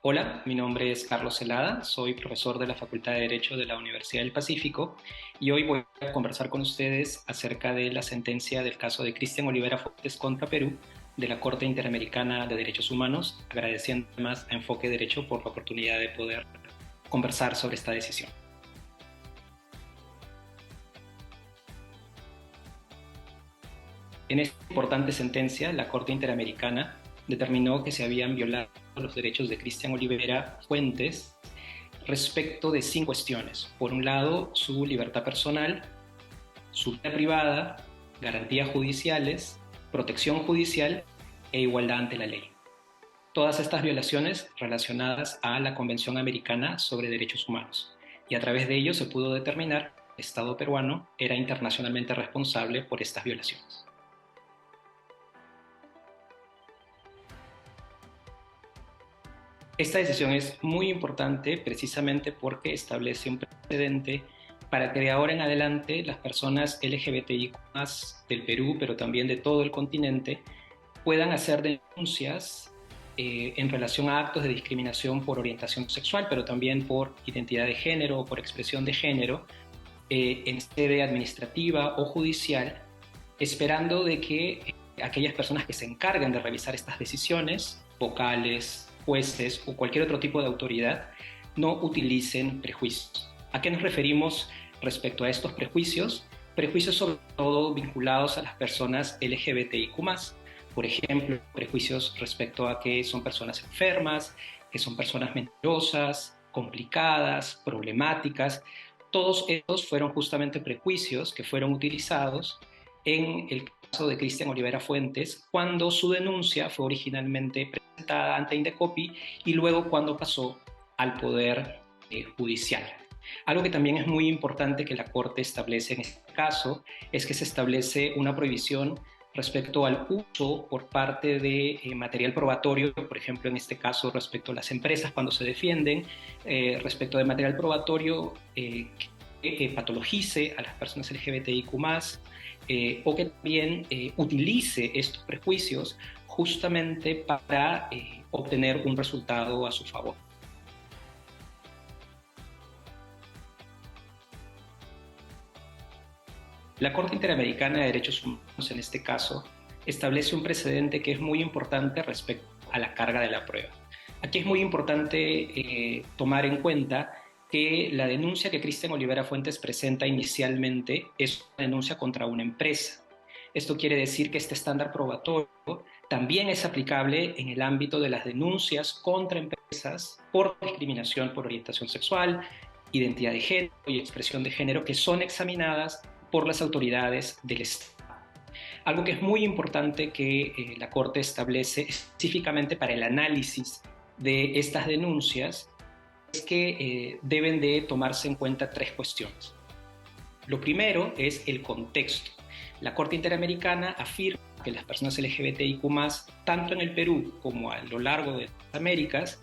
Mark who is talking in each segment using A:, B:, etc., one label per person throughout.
A: Hola, mi nombre es Carlos Celada, soy profesor de la Facultad de Derecho de la Universidad del Pacífico y hoy voy a conversar con ustedes acerca de la sentencia del caso de Cristian Olivera Fuentes contra Perú de la Corte Interamericana de Derechos Humanos, agradeciendo además a Enfoque Derecho por la oportunidad de poder conversar sobre esta decisión. En esta importante sentencia, la Corte Interamericana determinó que se habían violado los derechos de Cristian Olivera Fuentes respecto de 5 cuestiones. Por un lado, su libertad personal, su vida privada, garantías judiciales, protección judicial e igualdad ante la ley. Todas estas violaciones relacionadas a la Convención Americana sobre Derechos Humanos. Y a través de ello se pudo determinar que el Estado peruano era internacionalmente responsable por estas violaciones. Esta decisión es muy importante precisamente porque establece un precedente para que de ahora en adelante las personas LGBTIQ+ del Perú, pero también de todo el continente, puedan hacer denuncias en relación a actos de discriminación por orientación sexual, pero también por identidad de género o por expresión de género, en sede administrativa o judicial, esperando de que aquellas personas que se encarguen de revisar estas decisiones, vocales, jueces o cualquier otro tipo de autoridad, no utilicen prejuicios. ¿A qué nos referimos respecto a estos prejuicios? Prejuicios sobre todo vinculados a las personas LGBTIQ+. Por ejemplo, prejuicios respecto a que son personas enfermas, que son personas mentirosas, complicadas, problemáticas. Todos estos fueron justamente prejuicios que fueron utilizados en el caso de Cristian Olivera Fuentes cuando su denuncia fue originalmente presentada ante Indecopi y luego cuando pasó al Poder Judicial. Algo que también es muy importante que la Corte establece en este caso es que se establece una prohibición respecto al uso por parte de material probatorio, por ejemplo, en este caso respecto a las empresas cuando se defienden, respecto de material probatorio que patologice a las personas LGBTIQ+, o que también utilice estos prejuicios justamente para obtener un resultado a su favor. La Corte Interamericana de Derechos Humanos, en este caso, establece un precedente que es muy importante respecto a la carga de la prueba. Aquí es muy importante tomar en cuenta que la denuncia que Cristian Olivera Fuentes presenta inicialmente es una denuncia contra una empresa. Esto quiere decir que este estándar probatorio también es aplicable en el ámbito de las denuncias contra empresas por discriminación por orientación sexual, identidad de género y expresión de género que son examinadas por las autoridades del Estado. Algo que es muy importante que la Corte establece específicamente para el análisis de estas denuncias es que deben de tomarse en cuenta 3 cuestiones. Lo primero es el contexto. La Corte Interamericana afirma que las personas LGBTIQ+, tanto en el Perú como a lo largo de las Américas,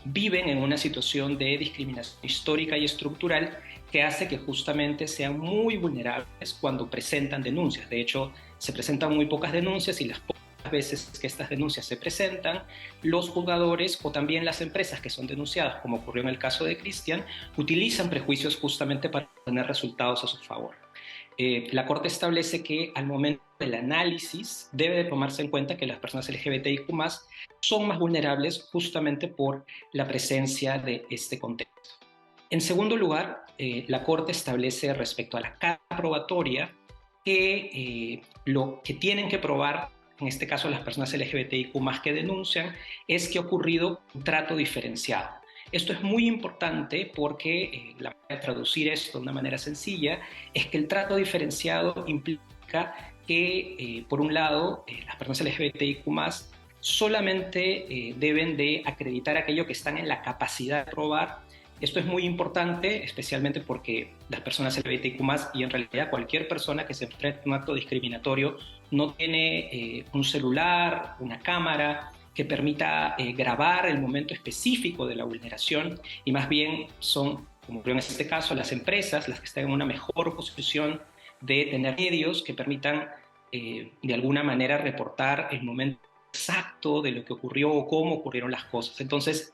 A: viven en una situación de discriminación histórica y estructural que hace que justamente sean muy vulnerables cuando presentan denuncias. De hecho, se presentan muy pocas denuncias y las pocas veces que estas denuncias se presentan, los juzgadores o también las empresas que son denunciadas, como ocurrió en el caso de Cristian, utilizan prejuicios justamente para obtener resultados a su favor. La Corte establece que al momento del análisis debe de tomarse en cuenta que las personas LGBTIQ+ son más vulnerables justamente por la presencia de este contexto. En segundo lugar, la Corte establece respecto a la carga probatoria que lo que tienen que probar, en este caso las personas LGBTIQ+ que denuncian, es que ha ocurrido un trato diferenciado. Esto es muy importante porque la manera de traducir esto de una manera sencilla es que el trato diferenciado implica que, por un lado, las personas LGBTIQ+ solamente deben de acreditar aquello que están en la capacidad de probar. Esto es muy importante, especialmente porque las personas LGBTIQ+, y en realidad cualquier persona que se enfrente a un acto discriminatorio, no tiene un celular, una cámara que permita grabar el momento específico de la vulneración, y más bien son, como en este caso, las empresas las que están en una mejor posición de tener medios que permitan de alguna manera reportar el momento exacto de lo que ocurrió o cómo ocurrieron las cosas. Entonces,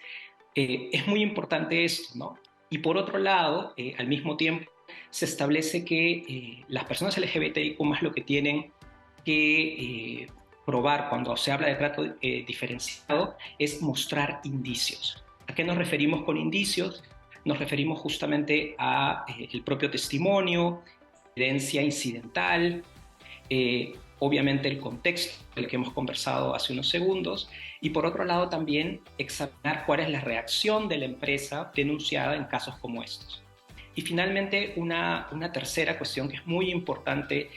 A: es muy importante esto, ¿no? Y por otro lado, al mismo tiempo, se establece que las personas LGBTIQ más lo que tienen que probar cuando se habla de trato diferenciado es mostrar indicios. ¿A qué nos referimos con indicios? Nos referimos justamente a el propio testimonio, evidencia incidental, obviamente el contexto del que hemos conversado hace unos segundos, y por otro lado también examinar cuál es la reacción de la empresa denunciada en casos como estos. Y finalmente, una tercera cuestión que es muy importante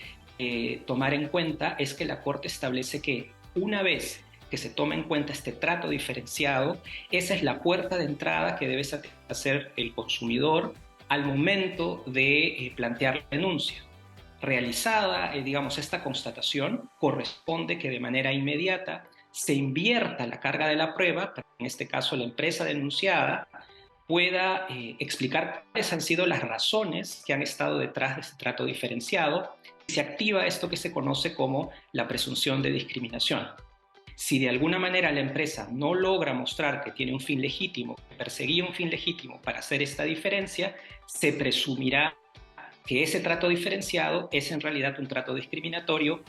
A: tomar en cuenta es que la Corte establece que una vez que se toma en cuenta este trato diferenciado, esa es la puerta de entrada que debe hacer el consumidor al momento de plantear la denuncia. Realizada, digamos, esta constatación, corresponde que de manera inmediata se invierta la carga de la prueba, para que en este caso la empresa denunciada pueda explicar cuáles han sido las razones que han estado detrás de este trato diferenciado y se activa esto que se conoce como la presunción de discriminación. Si de alguna manera la empresa no logra mostrar que tiene un fin legítimo, que perseguía un fin legítimo para hacer esta diferencia, se presumirá que ese trato diferenciado es en realidad un trato discriminatorio.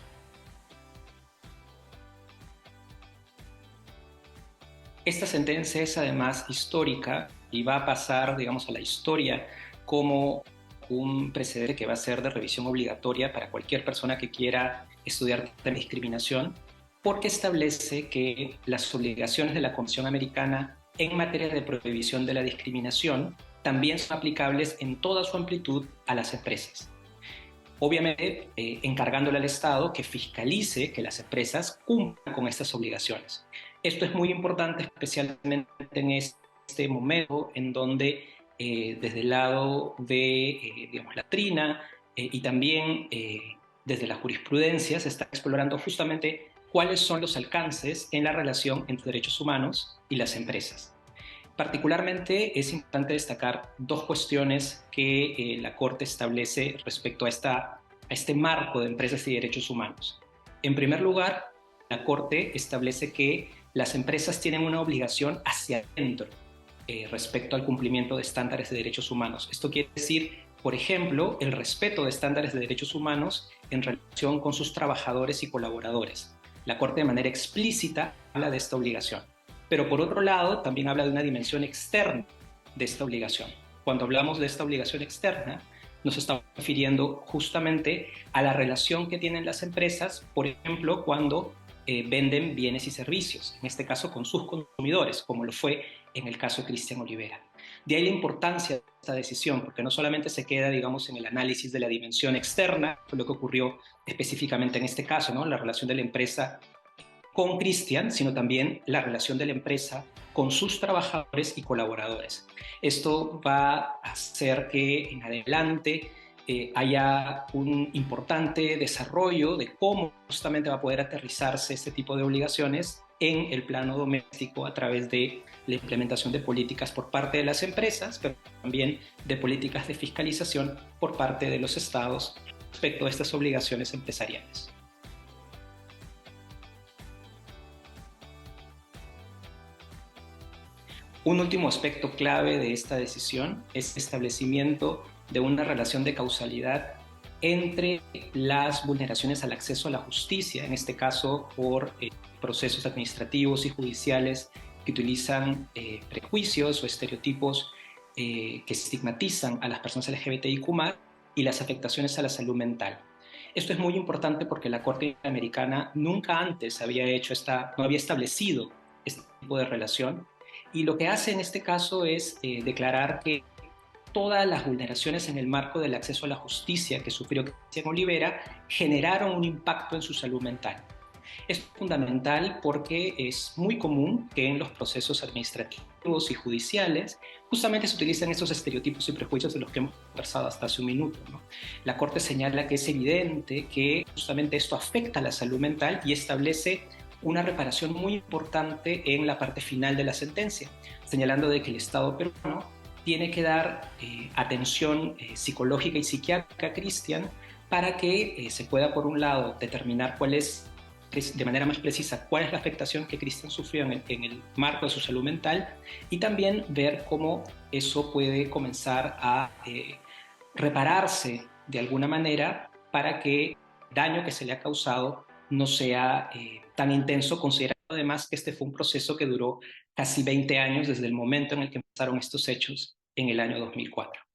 A: Esta sentencia es además histórica y va a pasar, digamos, a la historia como un precedente que va a ser de revisión obligatoria para cualquier persona que quiera estudiar de discriminación, porque establece que las obligaciones de la Convención Americana en materia de prohibición de la discriminación también son aplicables en toda su amplitud a las empresas. Obviamente, encargándole al Estado que fiscalice que las empresas cumplan con estas obligaciones. Esto es muy importante, especialmente en este momento en donde desde el lado de digamos, la trina y también desde la jurisprudencia se está explorando justamente cuáles son los alcances en la relación entre derechos humanos y las empresas. Particularmente es importante destacar dos cuestiones que la Corte establece respecto a este marco de empresas y derechos humanos. En primer lugar, la Corte establece que las empresas tienen una obligación hacia adentro respecto al cumplimiento de estándares de derechos humanos. Esto quiere decir, por ejemplo, el respeto de estándares de derechos humanos en relación con sus trabajadores y colaboradores. La Corte de manera explícita habla de esta obligación. Pero por otro lado, también habla de una dimensión externa de esta obligación. Cuando hablamos de esta obligación externa, nos estamos refiriendo justamente a la relación que tienen las empresas, por ejemplo, cuando venden bienes y servicios, en este caso con sus consumidores, como lo fue en el caso de Cristian Olivera. De ahí la importancia de esta decisión, porque no solamente se queda, digamos, en el análisis de la dimensión externa, lo que ocurrió específicamente en este caso, ¿no? La relación de la empresa con Cristian, sino también la relación de la empresa con sus trabajadores y colaboradores. Esto va a hacer que en adelante haya un importante desarrollo de cómo justamente va a poder aterrizarse este tipo de obligaciones en el plano doméstico a través de la implementación de políticas por parte de las empresas, pero también de políticas de fiscalización por parte de los estados respecto a estas obligaciones empresariales. Un último aspecto clave de esta decisión es el establecimiento de una relación de causalidad entre las vulneraciones al acceso a la justicia, en este caso por procesos administrativos y judiciales que utilizan prejuicios o estereotipos que estigmatizan a las personas LGBTIQ+, y las afectaciones a la salud mental. Esto es muy importante porque la Corte Interamericana nunca antes no había establecido este tipo de relación, y lo que hace en este caso es declarar que todas las vulneraciones en el marco del acceso a la justicia que sufrió Cristian Olivera generaron un impacto en su salud mental. Es fundamental porque es muy común que en los procesos administrativos y judiciales justamente se utilizan esos estereotipos y prejuicios de los que hemos conversado hasta hace un minuto, ¿no? La Corte señala que es evidente que justamente esto afecta a la salud mental y establece una reparación muy importante en la parte final de la sentencia, señalando de que el Estado peruano tiene que dar atención psicológica y psiquiátrica a Cristian para que se pueda, por un lado, determinar cuál es de manera más precisa cuál es la afectación que Cristian sufrió en el marco de su salud mental y también ver cómo eso puede comenzar a repararse de alguna manera para que el daño que se le ha causado no sea tan intenso, considerando además que este fue un proceso que duró casi 20 años desde el momento en el que empezaron estos hechos en el año 2004.